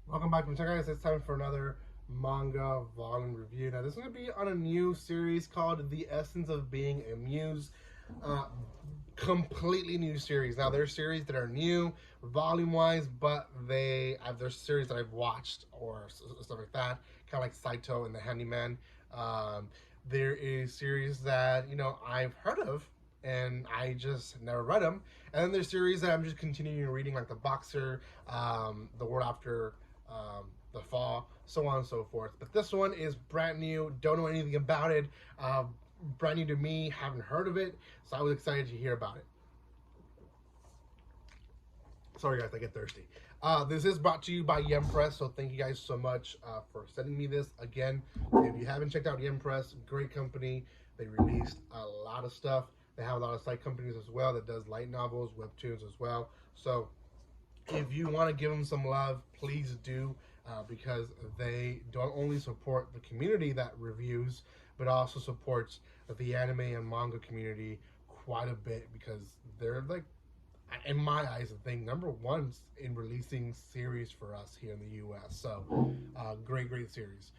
Welcome back to my channel, guys. It's time for another manga volume review. Now, this is going to be on a new series called The Essence of Being a Muse. Completely new series. Now, there's series that are new volume-wise, but there's series that I've watched or stuff like that, kind of like Saito and the Handyman. There is series that, I've heard of, and I just never read them. And then there's series that I'm just continuing reading, like The Boxer, The World After The Fall, so on and so forth. But this one is brand new, don't know anything about it, brand new to me, haven't heard of it, so I was excited to hear about it. Sorry guys, I get thirsty. This is brought to you by Yem Press, so thank you guys so much for sending me this. Again, if you haven't checked out Yem Press, great company. They released a lot of stuff. They have a lot of side companies as well that does light novels, webtoons as well. So if you want to give them some love, please do, because they don't only support the community that reviews, but also supports the anime and manga community quite a bit, because they're like, in my eyes, I think number one in releasing series for us here in the U.S. So, great series.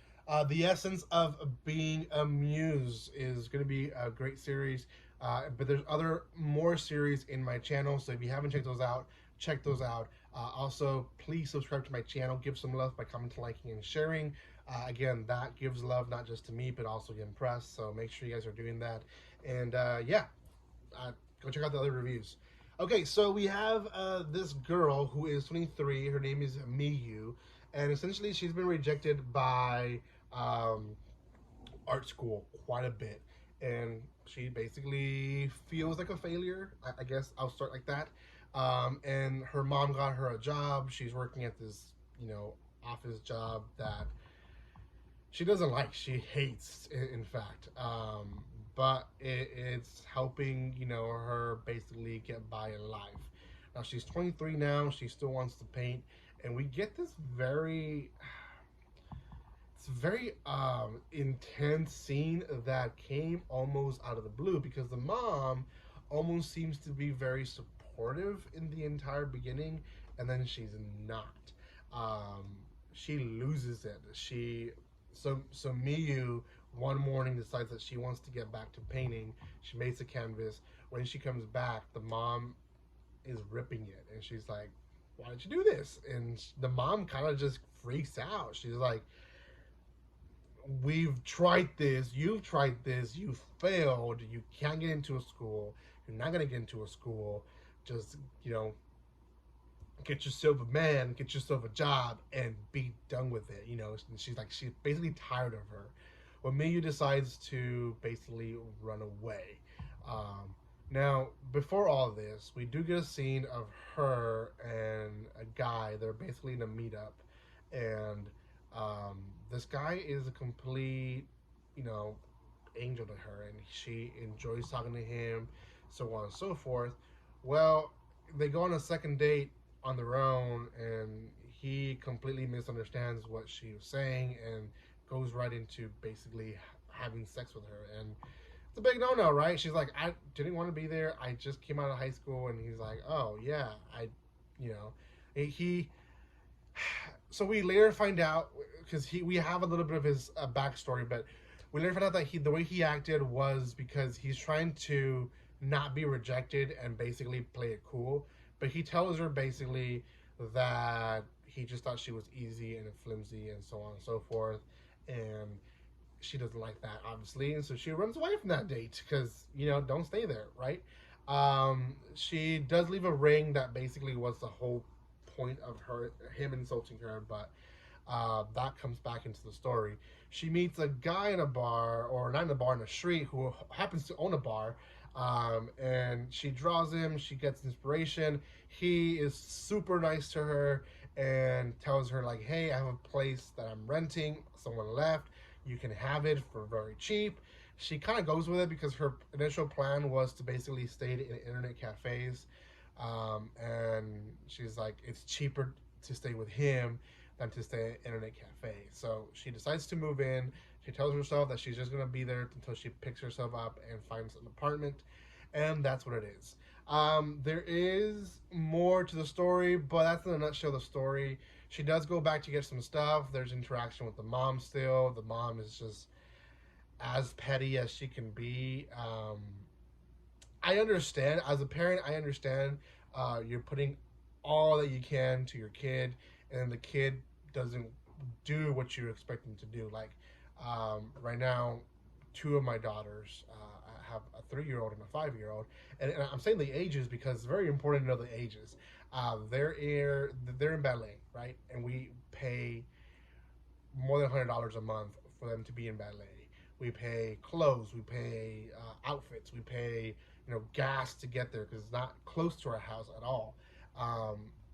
The Essence of Being a Muse is going to be a great series, but there's more series in my channel, so if you haven't checked those out, check those out. Also, please subscribe to my channel, give some love by commenting, liking, and sharing. Again, that gives love not just to me, but also Yem Press, so make sure you guys are doing that. And yeah, go check out the other reviews. Okay, so we have this girl who is 23. Her name is Miyu, and essentially she's been rejected by art school quite a bit, and she basically feels like a failure. I guess I'll start like that. And her mom got her a job. She's working at this, office job that she doesn't like. She hates, in fact. But it's helping, her basically get by in life. Now, she's 23 now. She still wants to paint. And we get this very intense scene that came almost out of the blue, because the mom almost seems to be very supportive in the entire beginning, and then she's not. She loses it. So Miyu one morning decides that she wants to get back to painting. She makes a canvas. When she comes back, the mom is ripping it, and she's like, "Why did you do this?" And the mom kind of just freaks out. She's like, "We've tried this, you've tried this, you failed, you can't get into a school, you're not gonna get into a school, just, get yourself a man, get yourself a job, and be done with it." And she's basically tired of her. Well, Miyu decides to basically run away. Now, before all this, we do get a scene of her and a guy. They're basically in a meetup, and this guy is a complete, angel to her, and she enjoys talking to him, so on and so forth. Well, they go on a second date on their own, and he completely misunderstands what she was saying and goes right into basically having sex with her. And it's a big no-no, right? She's like, "I didn't want to be there, I just came out of high school." And he's like, "Oh yeah, he so we later find out, because we have a little bit of his backstory, but we later find out that the way he acted was because he's trying to not be rejected and basically play it cool. But he tells her basically that he just thought she was easy and flimsy and so on and so forth, and she doesn't like that, obviously, and so she runs away from that date, because don't stay there, right? She does leave a ring that basically was the whole point of him insulting her, but that comes back into the story. She meets a guy in a bar, or not in a bar, in a street, who happens to own a bar, and she draws him. She gets inspiration. He is super nice to her and tells her, like, "Hey, I have a place that I'm renting, someone left, you can have it for very cheap." She kind of goes with it, because her initial plan was to basically stay in internet cafes, and she's like, it's cheaper to stay with him than to stay at internet cafe. So she decides to move in. She tells herself that she's just going to be there until she picks herself up and finds an apartment, and that's what it is. There is more to the story, but that's in a nutshell the story. She does go back to get some stuff. There's interaction with the mom still. The mom is just as petty as she can be. I understand. As a parent, I understand you're putting all that you can to your kid, and the kid doesn't do what you expect them to do. Like right now, two of my daughters have a 3-year-old and a 5-year-old, and I'm saying the ages because it's very important to know the ages. They're in ballet, right? And we pay more than $100 a month for them to be in ballet. We pay clothes, we pay outfits, we pay gas to get there because it's not close to our house at all.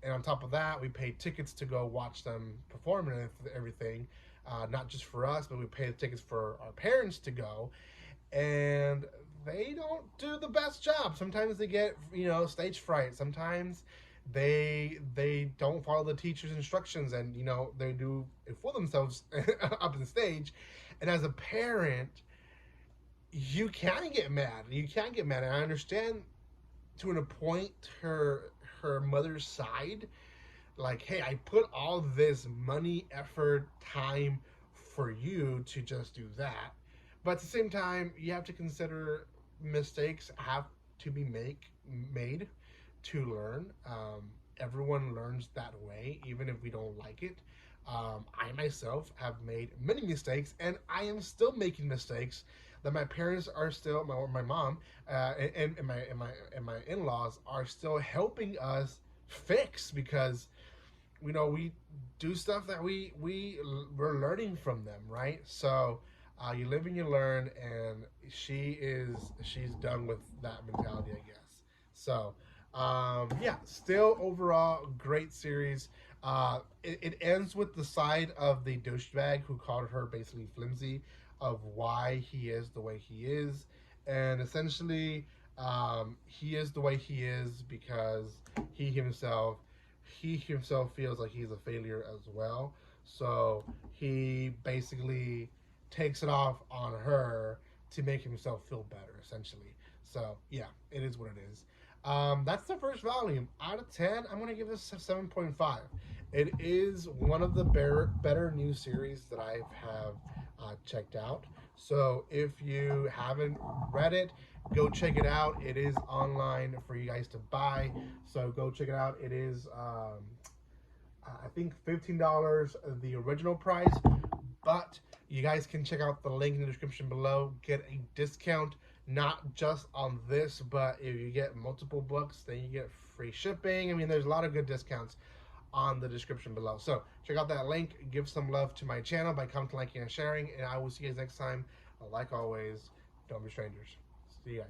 And on top of that, we pay tickets to go watch them perform and everything. Not just for us, but we pay the tickets for our parents to go. And they don't do the best job. Sometimes they get stage fright. Sometimes they don't follow the teacher's instructions, and they do fool themselves up in the stage. And as a parent, you can get mad. And I understand to a point her mother's side. Like, hey, I put all this money, effort, time for you to just do that. But at the same time, you have to consider mistakes have to be made to learn. Everyone learns that way, even if we don't like it. I myself have made many mistakes, and I am still making mistakes that my parents are still, my mom and my in-laws are still helping us fix, because we do stuff that we're learning from them, right? So you live and you learn, and she's done with that mentality, I guess. So yeah, still overall great series. It ends with the side of the douchebag who called her basically flimsy, of why he is the way he is, and essentially he is the way he is because he himself feels like he's a failure as well. So he basically takes it off on her to make himself feel better, essentially. So yeah, it is what it is. That's the first volume. Out of 10, I'm going to give this a 7.5. It is one of the better new series that I have checked out. So if you haven't read it, go check it out. It is online for you guys to buy. So go check it out. It is, I think, $15, the original price. But you guys can check out the link in the description below. Get a discount, not just on this, but if you get multiple books, then you get free shipping. I mean, there's a lot of good discounts on the description below. So check out that link. Give some love to my channel by commenting, liking, and sharing. And I will see you guys next time. Like always, don't be strangers. See you guys.